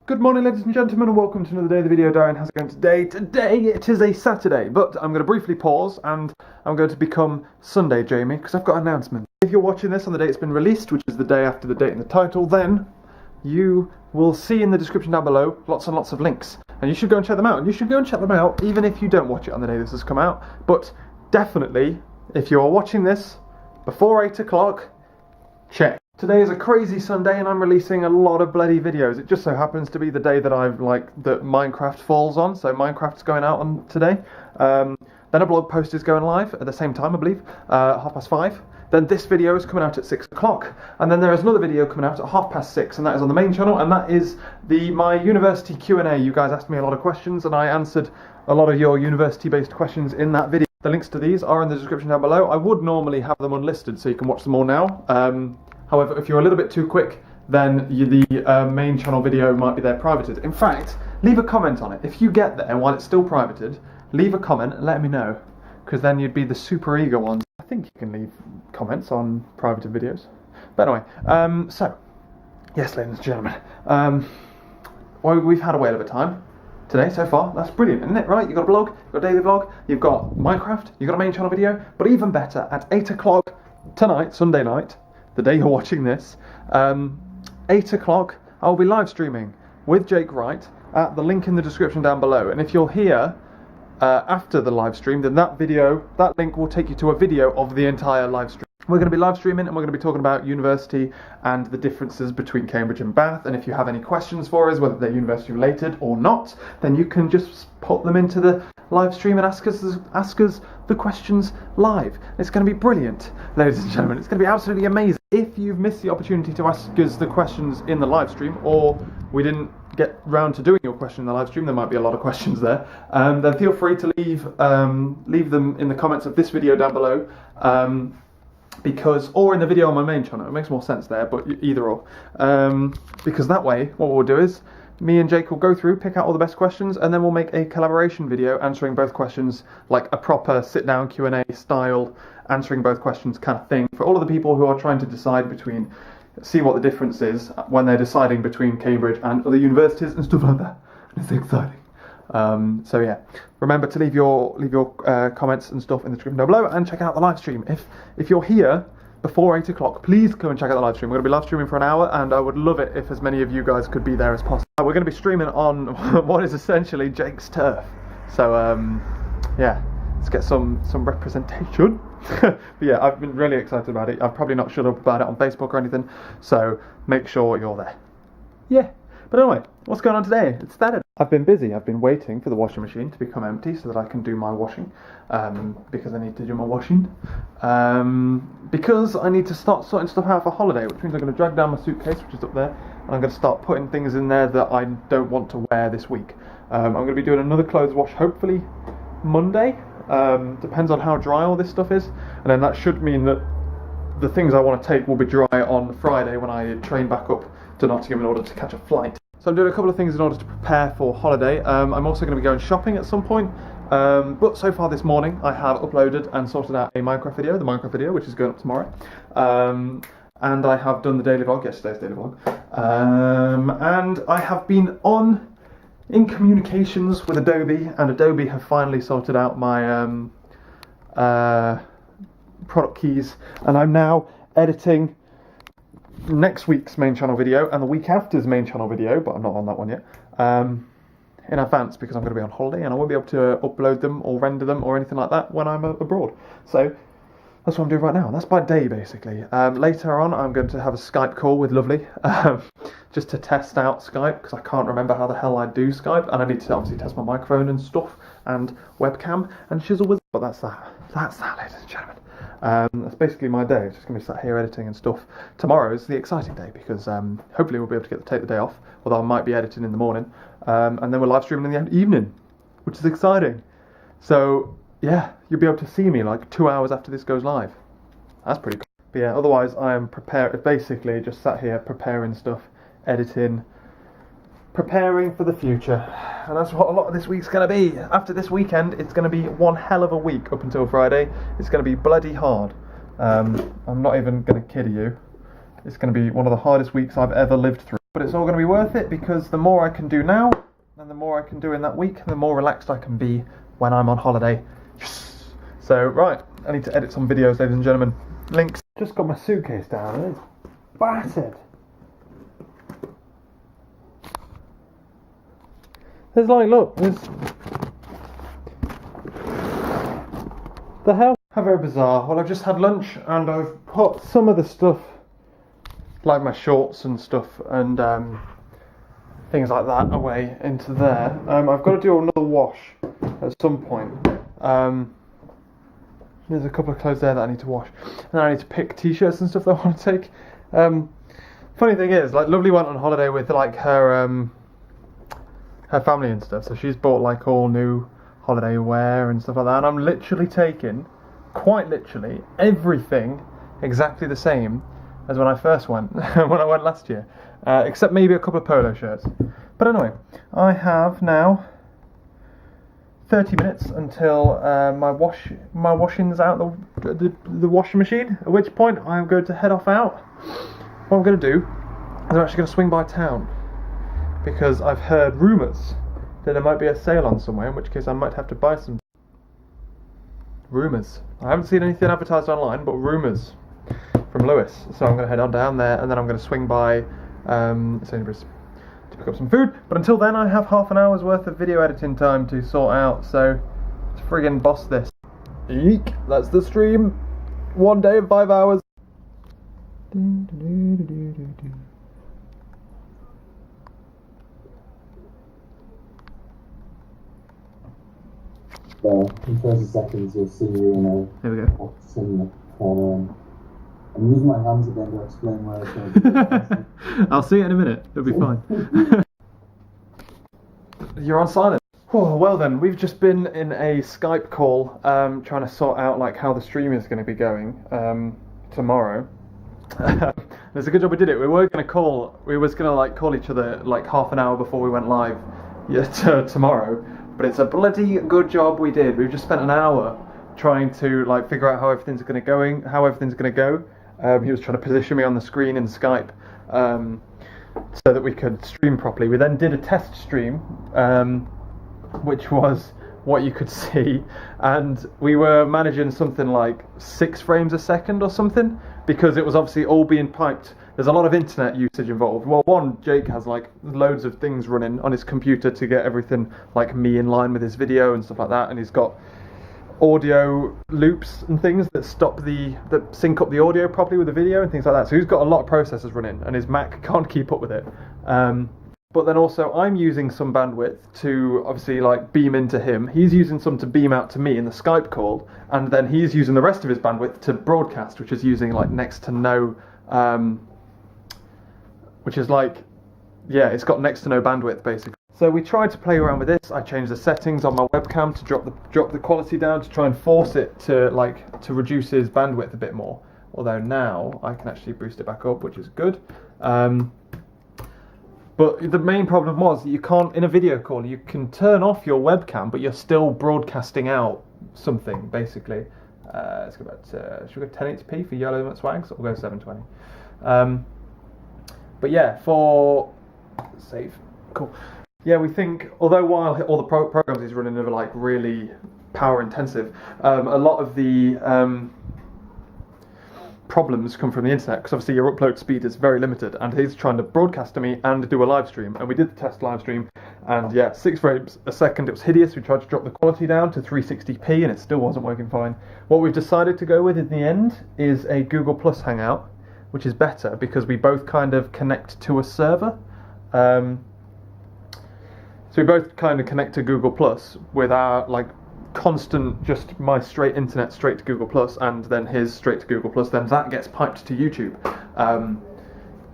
Good morning, ladies and gentlemen, and welcome to another day of the video diary. How's it going today? Today it is a Saturday, but I'm going to briefly pause and I'm going to become Sunday Jamie because I've got an announcement. If you're watching this on the day it's been released, which is the day after the date in the title, then you will see in the description down below lots and lots of links. And you should go and check them out. And you should go and check them out even if you don't watch it on the day this has come out. But definitely, if you're watching this before 8 o'clock, check. Today is a crazy Sunday and I'm releasing a lot of bloody videos. It just so happens to be the day that that Minecraft falls on, so Minecraft's going out on today. Then a blog post is going live at the same time, I believe, 5:30. Then this video is coming out at 6 o'clock, and then there is another video coming out at 6:30, and that is on the main channel, and that is my university Q&A. You guys asked me a lot of questions, and I answered a lot of your university-based questions in that video. The links to these are in the description down below. I would normally have them unlisted, so you can watch them all now. However, if you're a little bit too quick, then the main channel video might be there privated. In fact, leave a comment on it. If you get there while it's still privated, leave a comment and let me know, because then you'd be the super eager ones. I think you can leave comments on privated videos. But anyway, so, yes, ladies and gentlemen, well, we've had a whale of a time today so far. That's brilliant, isn't it? Right, you've got a blog, you've got a daily vlog, you've got Minecraft, you've got a main channel video, but even better, at 8 o'clock tonight, Sunday night, the day you're watching this, 8 o'clock, I'll be live streaming with Jake Wright at the link in the description down below. And if you're here after the live stream, then that link will take you to a video of the entire live stream. We're going to be live streaming and we're going to be talking about university and the differences between Cambridge and Bath. And if you have any questions for us, whether they're university related or not, then you can just put them into the live stream and ask us the questions live. It's going to be brilliant, ladies and gentlemen. It's going to be absolutely amazing. If you've missed the opportunity to ask us the questions in the live stream, or we didn't get round to doing your question in the live stream, there might be a lot of questions there, then feel free to leave them in the comments of this video down below, or in the video on my main channel. It makes more sense there, but either or. Because that way, what we'll do is, me and Jake will go through, pick out all the best questions, and then we'll make a collaboration video answering both questions, like a proper sit-down Q&A style, answering both questions kind of thing, for all of the people who are trying to decide see what the difference is when they're deciding between Cambridge and other universities and stuff like that. It's exciting. So yeah, remember to leave your comments and stuff in the description down below, and check out the live stream. If you're here before 8 o'clock, please come and check out the live stream. We're going to be live streaming for an hour, and I would love it if as many of you guys could be there as possible. We're going to be streaming on what is essentially Jake's turf. So yeah, let's get some representation. But yeah, I've been really excited about it. I've probably not shut up about it on Facebook or anything, so make sure you're there. Yeah. But anyway, what's going on today? It's Saturday. I've been busy. I've been waiting for the washing machine to become empty so that I can do my washing, because I need to do my washing, because I need to start sorting stuff out for holiday, which means I'm going to drag down my suitcase, which is up there, and I'm going to start putting things in there that I don't want to wear this week. I'm going to be doing another clothes wash, hopefully Monday. Depends on how dry all this stuff is, and then that should mean that the things I want to take will be dry on Friday when I train back up to Nottingham in order to catch a flight. So I'm doing a couple of things in order to prepare for holiday. I'm also going to be going shopping at some point, but so far this morning I have uploaded and sorted out a Minecraft video, the Minecraft video, which is going up tomorrow, and I have done the daily vlog, yesterday's daily vlog, and I have been in communications with Adobe, and Adobe have finally sorted out my product keys, and I'm now editing next week's main channel video and the week after's main channel video, but I'm not on that one yet, in advance, because I'm going to be on holiday and I won't be able to upload them or render them or anything like that when I'm abroad. So that's what I'm doing right now. That's by day, basically. Later on, I'm going to have a Skype call with Lovely, just to test out Skype, because I can't remember how the hell I do Skype, and I need to obviously test my microphone and stuff, and webcam, and shizzle with. But that's that, ladies and gentlemen. That's basically my day. It's just going to be sat here editing and stuff. Tomorrow is the exciting day, because hopefully we'll be able to take the day off, although I might be editing in the morning, and then we're live streaming in the evening, which is exciting. So yeah, you'll be able to see me like 2 hours after this goes live. That's pretty cool. But yeah, otherwise I am basically just sat here preparing stuff, editing, preparing for the future. And that's what a lot of this week's going to be. After this weekend, it's going to be one hell of a week up until Friday. It's going to be bloody hard. I'm not even going to kid you. It's going to be one of the hardest weeks I've ever lived through. But it's all going to be worth it because the more I can do now and the more I can do in that week, the more relaxed I can be when I'm on holiday. Yes. So, right, I need to edit some videos, ladies and gentlemen. Links. Just got my suitcase down and it's battered. There's like, look, there's... The hell? How very bizarre. Well, I've just had lunch and I've put some of the stuff, like my shorts and stuff and things like that, away into there. I've got to do another wash at some point. There's a couple of clothes there that I need to wash. And then I need to pick t-shirts and stuff that I want to take. Funny thing is, like, Lovely went on holiday with like her family and stuff, so she's bought like all new holiday wear and stuff like that, and I'm literally taking, quite literally, everything exactly the same as when I first went, when I went last year, except maybe a couple of polo shirts. But anyway, I have now 30 minutes until my washing's out the washing machine, at which point I'm going to head off out. What I'm going to do is I'm actually going to swing by town, because I've heard rumours that there might be a sale on somewhere, in which case I might have to buy some. Rumours. I haven't seen anything advertised online, but rumours from Lewis. So I'm going to head on down there, and then I'm going to swing by Sainsbury's to pick up some food. But until then, I have half an hour's worth of video editing time to sort out, so let's friggin' boss this. Eek! That's the stream. 1 day and 5 hours. In 30 seconds, you'll see you in a Here we go. box in the corner. I'm using my hands again to explain where it's going to be. I'll see it in a minute. It'll be fine. You're on silent. Oh, well then, we've just been in a Skype call, trying to sort out like how the stream is going to be going tomorrow. There's a good job we did it. We were going to call. We was going to like call each other like half an hour before we went live. Tomorrow. But it's a bloody good job we did. We've just spent an hour trying to like figure out how everything's going to go. He was trying to position me on the screen in Skype so that we could stream properly. We then did a test stream, which was what you could see, and we were managing something like 6 frames a second or something, because it was obviously all being piped. There's a lot of internet usage involved. Well, one, Jake has like loads of things running on his computer to get everything like me in line with his video and stuff like that, and he's got audio loops and things that sync up the audio properly with the video and things like that. So he's got a lot of processors running, and his Mac can't keep up with it. But then also I'm using some bandwidth to obviously like beam into him. He's using some to beam out to me in the Skype call, and then he's using the rest of his bandwidth to broadcast, which is using like next to no. Which is like, yeah, it's got next to no bandwidth basically. So we tried to play around with this. I changed the settings on my webcam to drop the quality down to try and force it to reduce his bandwidth a bit more. Although now I can actually boost it back up, which is good. But the main problem was that you can't, in a video call, you can turn off your webcam, but you're still broadcasting out something basically. Let's go back to, should we go 1080p for yellow limit swags? Or we'll go 720. But yeah, for save, cool. Yeah, we think, although while all the programs he's running are like really power intensive, a lot of the problems come from the internet, because obviously your upload speed is very limited, and he's trying to broadcast to me and do a live stream, and we did the test live stream, and yeah, 6 frames a second, it was hideous. We tried to drop the quality down to 360p and it still wasn't working fine. What we've decided to go with in the end is a Google Plus Hangout, which is better because we both kind of connect to a server. So we both kind of connect to Google Plus with our like constant, just my straight internet straight to Google Plus, and then his straight to Google Plus. Then that gets piped to YouTube,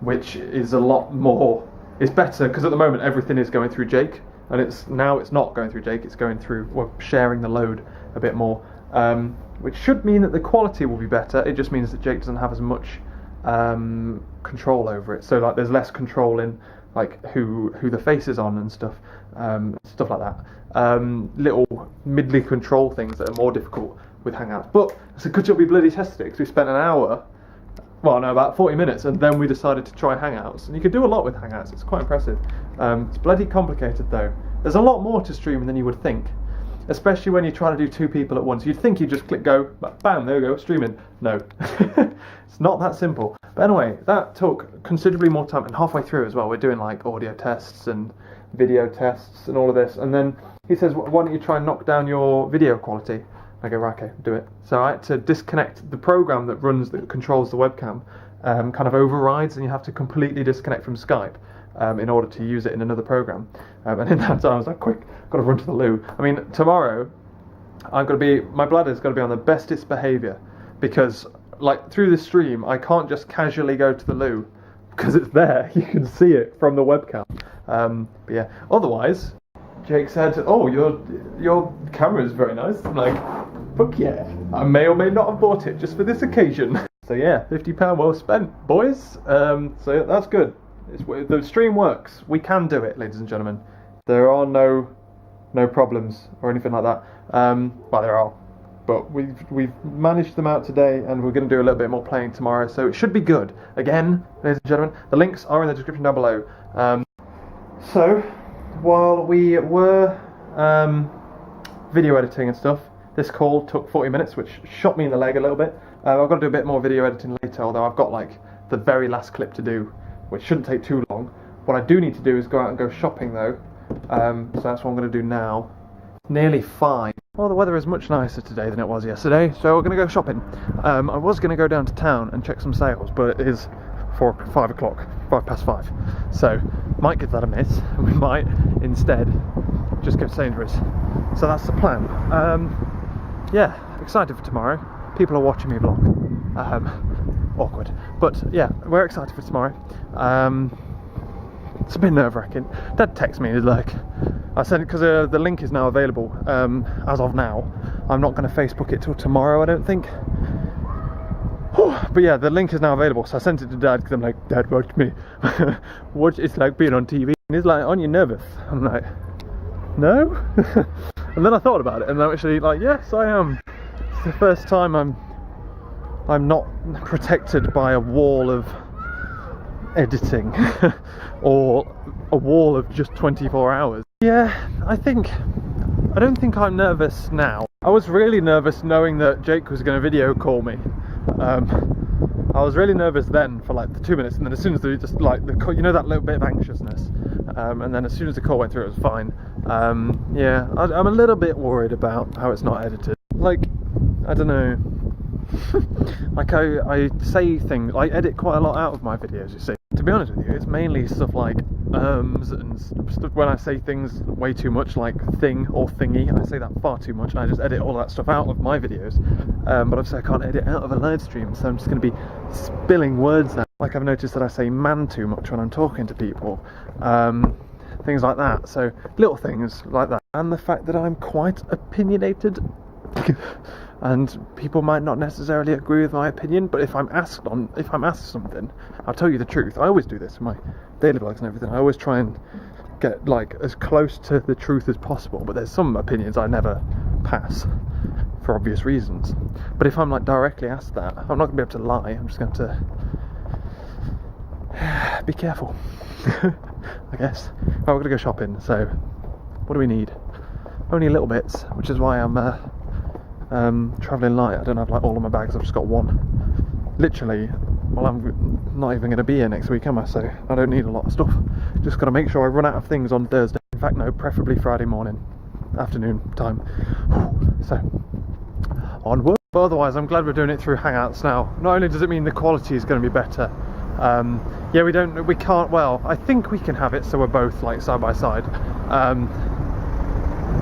which is a lot more. It's better because at the moment everything is going through Jake, and it's not going through Jake. It's going through, we're sharing the load a bit more, which should mean that the quality will be better. It just means that Jake doesn't have as much control over it, so like there's less control in like who the face is on and stuff like that, little middly control things that are more difficult with Hangouts. But it's a good job we bloody tested it, because we spent an hour well, no, about 40 minutes, and then we decided to try Hangouts. And you can do a lot with Hangouts, it's quite impressive. It's bloody complicated though. There's a lot more to streaming than you would think, especially when you're trying to do 2 people at once. You'd think you just click go, bam, there we go, streaming. No, it's not that simple. But anyway, that took considerably more time, and halfway through as well, we're doing like audio tests and video tests and all of this, and then he says, why don't you try and knock down your video quality? I go, right, okay, do it. So I had to disconnect the program that controls the webcam, kind of overrides, and you have to completely disconnect from Skype in order to use it in another program. And in that time I was like, quick, got to run to the loo. I mean, tomorrow my bladder's got to be on the bestest behaviour, because like through the stream I can't just casually go to the loo because it's there. You can see it from the webcam. But yeah, otherwise, Jake said, "Oh, your camera is very nice." I'm like, "Fuck yeah!" I may or may not have bought it just for this occasion. So yeah, £50 well spent, boys. So that's good. The stream works. We can do it, ladies and gentlemen. There are no problems or anything like that. Well, there are, but we've managed them out today, and we're going to do a little bit more playing tomorrow. So it should be good. Again, ladies and gentlemen, the links are in the description down below. So while we were video editing and stuff, this call took 40 minutes, which shot me in the leg a little bit. I've got to do a bit more video editing later, although I've got like the very last clip to do, which shouldn't take too long. What I do need to do is go out and go shopping though, so that's what I'm going to do now. Nearly 5. Well, the weather is much nicer today than it was yesterday, so we're going to go shopping. I was going to go down to town and check some sales, but it is 5 past 5, so might give that a miss, and we might instead just go to Sainsbury's. So that's the plan. Yeah, excited for tomorrow. People are watching me vlog. Awkward, but yeah, we're excited for tomorrow. It's a bit nerve-wracking. Dad texts me, he's like, I said, because the link is now available as of now. I'm not going to Facebook it till tomorrow, I don't think. But yeah, the link is now available, so I sent it to Dad because I'm like, Dad, watch me. Watch, it's like being on TV. And he's like, aren't you nervous? I'm like, no. And then I thought about it, and I'm actually like, yes, I am. It's the first time I'm not protected by a wall of editing or a wall of just 24 hours. Yeah, I don't think I'm nervous now. I was really nervous knowing that Jake was going to video call me. I was really nervous then for like the 2 minutes, and then as soon as just like the call, you know, that little bit of anxiousness, and then as soon as the call went through, it was fine. Yeah, I'm a little bit worried about how it's not edited. Like, I don't know. Like I say things, I edit quite a lot out of my videos, you see. To be honest with you, it's mainly stuff like and stuff when I say things way too much, like thing or thingy. I say that far too much, and I just edit all that stuff out of my videos. But obviously I can't edit out of a live stream, so I'm just going to be spilling words now. Like I've noticed that I say man too much when I'm talking to people. Things like that. So little things like that. And the fact that I'm quite opinionated. And people might not necessarily agree with my opinion, but if I'm asked something, I'll tell you the truth. I always do this in my daily vlogs and everything. I always try and get like as close to the truth as possible, but there's some opinions I never pass for obvious reasons. But if I'm like directly asked that, I'm not going to be able to lie. I'm just going to be careful, I guess. Oh, we're going to go shopping, so what do we need? Only little bits, which is why I'm travelling light. I don't have like all of my bags, I've just got one. Literally, well, I'm not even going to be here next week, am I? So I don't need a lot of stuff. Just got to make sure I run out of things on Thursday. In fact, no, preferably Friday morning, afternoon time. So, onward. But otherwise, I'm glad we're doing it through Hangouts now. Not only does it mean the quality is going to be better, yeah, we can't, well, I think we can have it so we're both like side by side.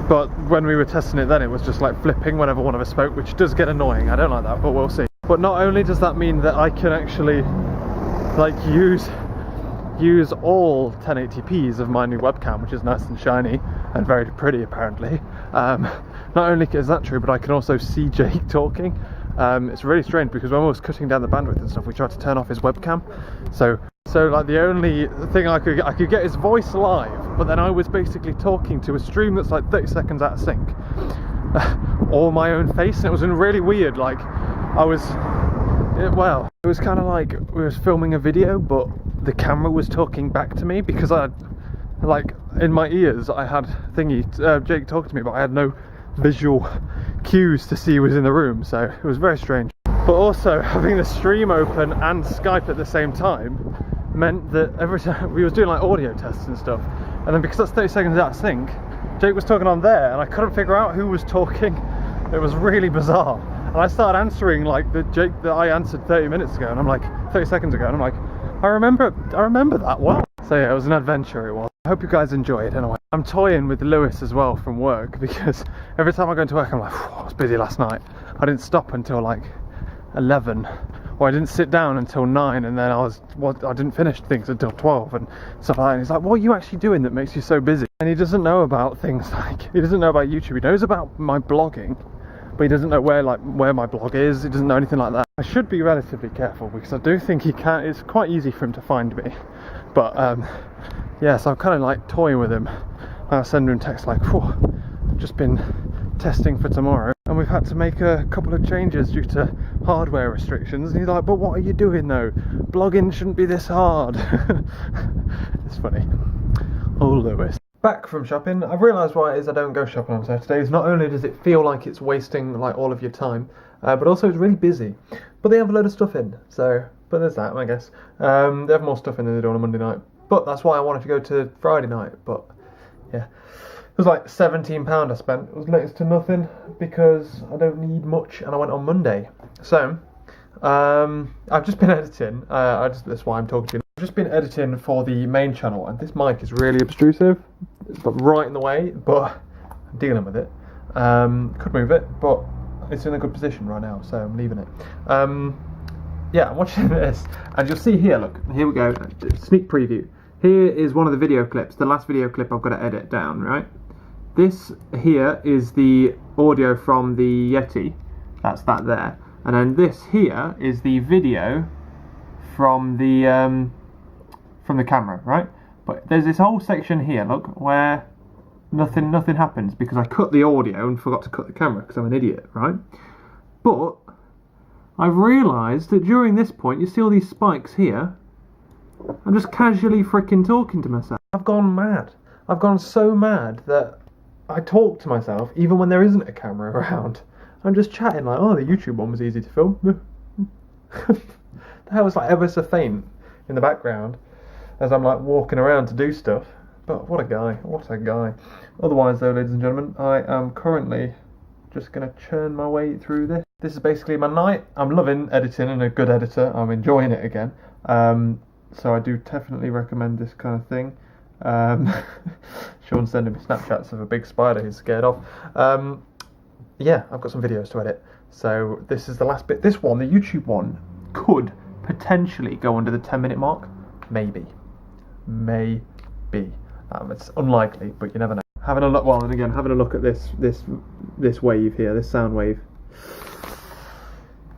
But when we were testing it then, it was just like flipping whenever one of us spoke, which does get annoying. I don't like that, but we'll see. But not only does that mean that I can actually like use all 1080p's of my new webcam, which is nice and shiny and very pretty apparently. Not only is that true, but I can also see Jake talking. It's really strange because when I was cutting down the bandwidth and stuff, we tried to turn off his webcam. So like the only thing I could get his voice live, but then I was basically talking to a stream that's like 30 seconds out of sync, or my own face, and it was really weird. Like I was, well, It was kind of like we was filming a video, but the camera was talking back to me because I had, like, in my ears I had Jake talked to me, but I had no visual cues to see who was in the room, so it was very strange. But also having the stream open and Skype at the same time meant that every time we was doing like audio tests and stuff, and then because that's 30 seconds out of sync, Jake was talking on there and I couldn't figure out who was talking. It was really bizarre. And I started answering like the Jake that I answered 30 minutes ago, and I'm like 30 seconds ago, and I'm like, I remember that well. So yeah, it was an adventure, it was. I hope you guys enjoy it anyway. I'm toying with Lewis as well from work, because every time I go into work I'm like, I was busy last night. I didn't stop until like 11, or I didn't sit down until 9, and then I didn't finish things until 12 and stuff like that. And he's like, what are you actually doing that makes you so busy? And he doesn't know about things like, he doesn't know about YouTube. He knows about my blogging, but he doesn't know where my blog is. He doesn't know anything like that. I should be relatively careful because I do think it's quite easy for him to find me. But yeah, so I'm kind of like toying with him. I'll send him text like, I've just been testing for tomorrow and we've had to make a couple of changes due to hardware restrictions. And he's like, but what are you doing though? Blogging shouldn't be this hard. It's funny. Oh, Lewis. Back from shopping, I've realised why it is I don't go shopping on Saturdays. Not only does it feel like it's wasting like all of your time, but also it's really busy. But they have a load of stuff in, so, but there's that, I guess. They have more stuff in than they do on a Monday night. But that's why I wanted to go to Friday night, but yeah. It was like £17 I spent. It was next to nothing because I don't need much, and I went on Monday. So, I've just been editing. That's why I'm talking to you. I've just been editing for the main channel, and this mic is really obtrusive. It's right in the way, but I'm dealing with it. Could move it, but it's in a good position right now, so I'm leaving it. Yeah, I'm watching this, and you'll see here, look, here we go, sneak preview. Here is one of the video clips, the last video clip I've got to edit down, right? This here is the audio from the Yeti, that's that there. And then this here is the video from the camera, right? But there's this whole section here, look, where nothing happens because I cut the audio and forgot to cut the camera because I'm an idiot, right? But I've realised that during this point, you see all these spikes here. I'm just casually freaking talking to myself. I've gone mad. I've gone so mad that I talk to myself even when there isn't a camera around. I'm just chatting like, oh, the YouTube one was easy to film. That was like ever so faint in the background as I'm like walking around to do stuff. But what a guy, what a guy. Otherwise though, ladies and gentlemen, I am currently just going to churn my way through this. This is basically my night. I'm loving editing and a good editor. I'm enjoying it again. So I do definitely recommend this kind of thing. Sean's sending me Snapchats of a big spider he's scared of. Yeah, I've got some videos to edit. So this is the last bit. This one, the YouTube one, could potentially go under the 10-minute mark. Maybe. It's unlikely, but you never know. Having a look, well, and again, having a look at this wave here, this sound wave.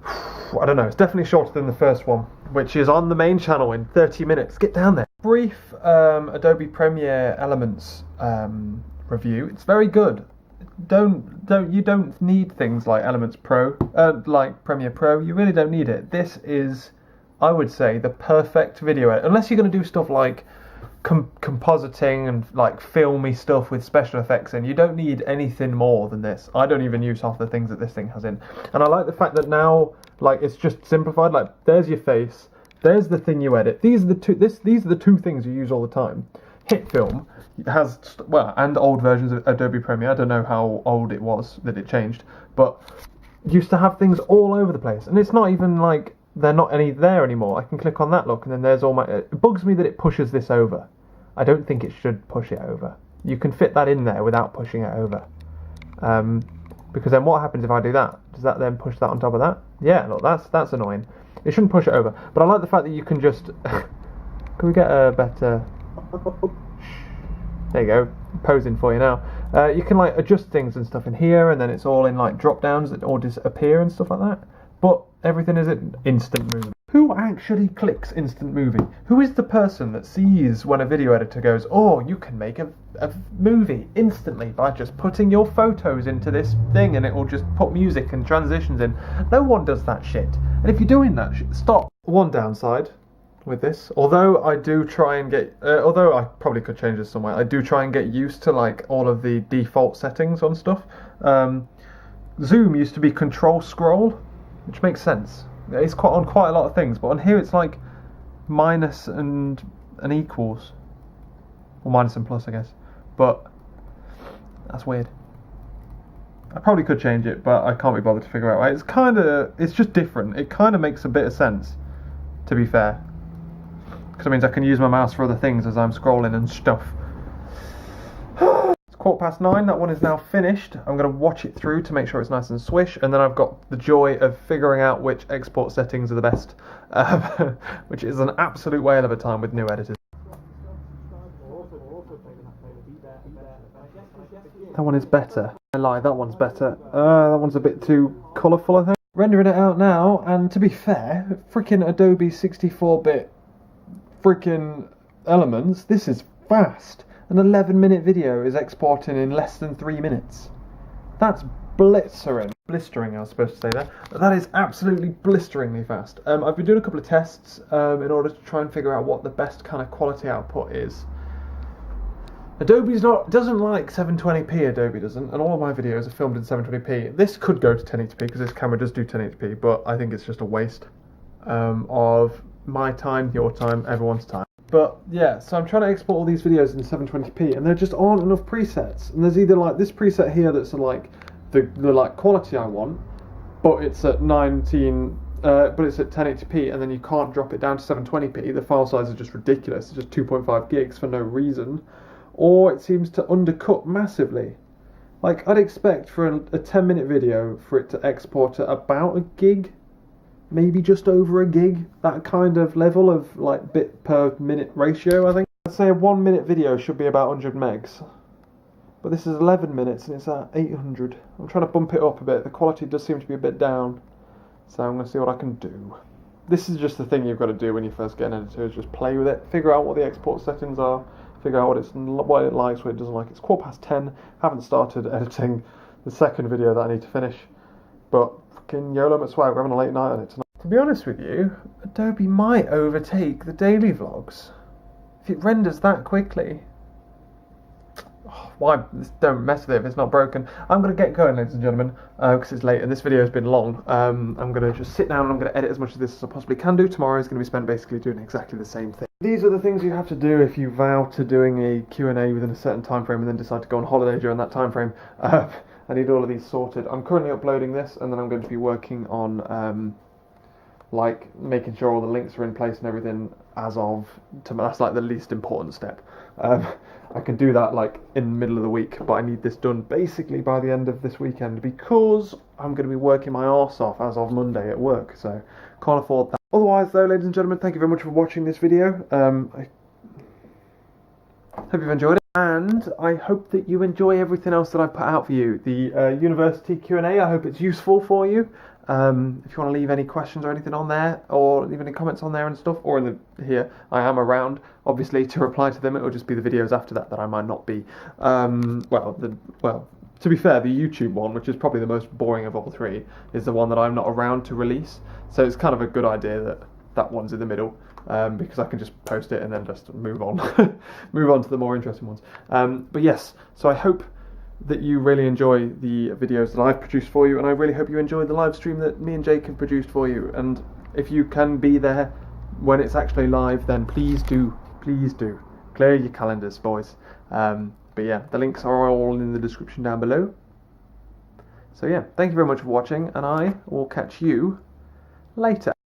I don't know, it's definitely shorter than the first one, which is on the main channel in 30 minutes. Get down there. Brief Adobe Premier Elements review. It's very good. You don't need things like Elements Pro, like Premiere Pro. You really don't need it. This is, I would say, the perfect video edit. Unless you're going to do stuff like compositing and like filmy stuff with special effects in, you don't need anything more than this. I don't even use half the things that this thing has in, and I like the fact that now, like, it's just simplified. Like, there's your face, there's the thing you edit. These are the two things you use all the time. Hit film has, well, and old versions of Adobe Premiere. I don't know how old it was that it changed, but used to have things all over the place, and it's not even like they're not any there anymore. I can click on that, look, and then there's all my... It bugs me that it pushes this over. I don't think it should push it over. You can fit that in there without pushing it over. Because then what happens if I do that? Does that then push that on top of that? Yeah, look, that's annoying. It shouldn't push it over. But I like the fact that you can just... Can we get a better... There you go, posing for you now. You can like adjust things and stuff in here, and then it's all in like drop downs that all disappear and stuff like that. But everything is an instant movement. Who who actually clicks instant movie? Who is the person that sees when a video editor goes, oh, you can make a movie instantly by just putting your photos into this thing and it will just put music and transitions in? No one does that shit. And if you're doing that shit, stop. One downside with this, although I do try and get, although I probably could change this somewhere, I do try and get used to like all of the default settings on stuff. Zoom used to be control scroll, which makes sense. It's on quite a lot of things, but on here it's like minus and equals, or minus and plus, I guess. But that's weird. I probably could change it, but I can't be bothered to figure out why. It's just different. It kind of makes a bit of sense, to be fair, because it means I can use my mouse for other things as I'm scrolling and stuff. It's 9:15. That one is now finished. I'm going to watch it through to make sure it's nice and swish, and then I've got the joy of figuring out which export settings are the best, which is an absolute whale of a time with new editors. That one is better. I lie, that one's better. That one's a bit too colourful, I think. Rendering it out now, and to be fair, freaking Adobe 64-bit freaking Elements, this is fast. An 11-minute video is exporting in less than 3 minutes. That's blistering, I was supposed to say there. But that is absolutely blisteringly fast. I've been doing a couple of tests in order to try and figure out what the best kind of quality output is. Doesn't like 720p, Adobe doesn't, and all of my videos are filmed in 720p. This could go to 1080p because this camera does do 1080p, but I think it's just a waste of my time, your time, everyone's time. But yeah, so I'm trying to export all these videos in 720p, and there just aren't enough presets. And there's either like this preset here that's like the like quality I want, but it's at 1080p, and then you can't drop it down to 720p. The file size is just ridiculous. It's just 2.5 gigs for no reason. Or it seems to undercut massively. Like, I'd expect for a 10-minute video for it to export at about a gig, maybe just over a gig, that kind of level of like bit per minute ratio, I think. I'd say a 1-minute video should be about 100 megs, but this is 11 minutes and it's at 800. I'm trying to bump it up a bit. The quality does seem to be a bit down, so I'm going to see what I can do. This is just the thing you've got to do when you first get an editor, is just play with it, figure out what the export settings are, figure out what it likes, what it doesn't like. It's 10:15. Haven't started editing the second video that I need to finish, but fucking YOLO McSwag, we're having a late night on it tonight. To be honest with you, Adobe might overtake the daily vlogs if it renders that quickly. Why? Don't mess with it if it's not broken. I'm going to get going, ladies and gentlemen, because it's late and this video has been long. I'm going to just sit down and I'm going to edit as much of this as I possibly can do. Tomorrow is going to be spent basically doing exactly the same thing. These are the things you have to do if you vow to doing a Q&A within a certain time frame and then decide to go on holiday during that time frame. I need all of these sorted. I'm currently uploading this, and then I'm going to be working on like making sure all the links are in place and everything that's like the least important step. I can do that like in the middle of the week, but I need this done basically by the end of this weekend because I'm going to be working my arse off as of Monday at work, so can't afford that. Otherwise though, ladies and gentlemen, thank you very much for watching this video. I hope you've enjoyed it, and I hope that you enjoy everything else that I put out for you. The university Q&A, I hope it's useful for you. If you want to leave any questions or anything on there, or leave any comments on there and stuff, or here, I am around, obviously, to reply to them. It will just be the videos after that I might not be. To be fair, the YouTube one, which is probably the most boring of all three, is the one that I'm not around to release. So it's kind of a good idea that one's in the middle, because I can just post it and then just move on, move on to the more interesting ones. But yes, so I hope that you really enjoy the videos that I've produced for you, and I really hope you enjoy the live stream that me and Jake have produced for you. And if you can be there when it's actually live, then please do clear your calendars, boys. But yeah, the links are all in the description down below. So yeah, thank you very much for watching, and I will catch you later.